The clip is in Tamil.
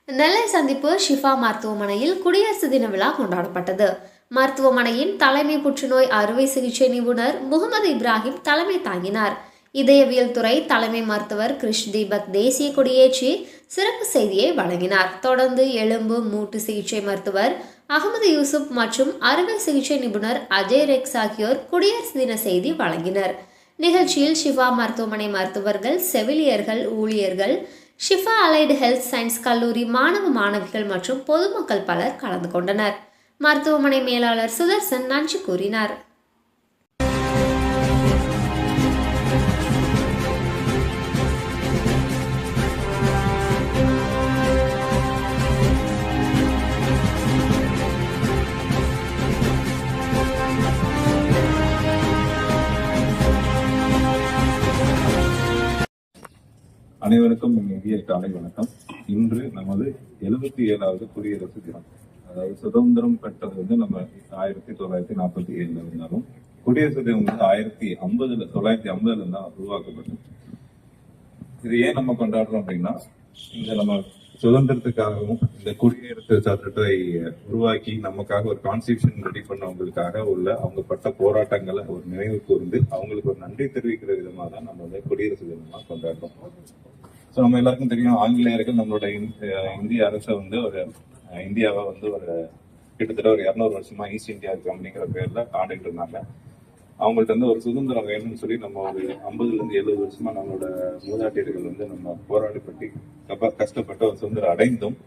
நெல்லை சந்திப்பு ஷிஃபா மருத்துவமனையில் குடியரசு தின விழா கொண்டாடப்பட்டது. மருத்துவமனையின் தலைமை புற்றுநோய் அறுவை சிகிச்சை நிபுணர் முகமது இப்ராஹிம் தலைமை தாங்கினார். இதயவியல் துறை தலைமை மருத்துவர் கிருஷ் தீபக் தேசிய கொடியேற்றி சிறப்பு செய்தியை வழங்கினார். தொடர்ந்து எலும்பு மூட்டு சிகிச்சை மருத்துவர் அகமது யூசுப் மற்றும் அறுவை சிகிச்சை நிபுணர் அஜய் ரெக்ஸ் ஆகியோர் குடியரசு தின செய்தி வழங்கினர். நிகழ்ச்சியில் ஷிஃபா மருத்துவமனை மருத்துவர்கள், செவிலியர்கள், ஊழியர்கள், ஷிஃபா அலைடு ஹெல்த் சயின்ஸ் கல்லூரி மாணவ மாணவிகள் மற்றும் பொதுமக்கள் பலர் கலந்து கொண்டனர். மருத்துவமனை மேலாளர் சுதர்சன் நன்றி கூறினார். அனைவருக்கும் இந்திய காலை வணக்கம். இன்று நமது 77வது குடியரசு தினம். அதாவது சுதந்திரம் பெற்றது நம்ம 1947 இருந்தாலும் குடியரசு தினம் 1950 தான் உருவாக்கப்பட்டது. இது ஏன் நம்ம கொண்டாடுறோம் அப்படின்னா, இந்த நம்ம சுதந்திரத்துக்காகவும் இந்த குடியரசு சட்டத்தை உருவாக்கி நமக்காக ஒரு கான்ஸ்டிடியூஷன் ரெடி பண்ணவங்களுக்காக உள்ள அவங்க பட்ட போராட்டங்களை ஒரு நினைவு கூர்ந்து அவங்களுக்கு ஒரு நன்றி தெரிவிக்கிற விதமாக தான் நம்ம வந்து குடியரசு தினமா கொண்டாடுறோம். ஸோ நம்ம எல்லாருக்கும் தெரியும், ஆங்கிலேயர்கள் நம்மளோட இந்திய அரசை வந்து இந்தியாவை வந்து கிட்டத்தட்ட ஒரு 200 வருஷமா ஈஸ்ட் இந்தியா கம்பெனிங்கிற பேர்ல ஆண்டுகிட்டு இருந்தாங்க. அவங்கள்ட்ட வந்து ஒரு சுதந்திரம் வேணும்னு சொல்லி நம்ம ஒரு 50 வருஷமா நம்மளோட மூதாட்டியர்கள் வந்து நம்ம போராடி கஷ்டப்பட்டு ஒரு சுதந்திரம் அடைந்தும்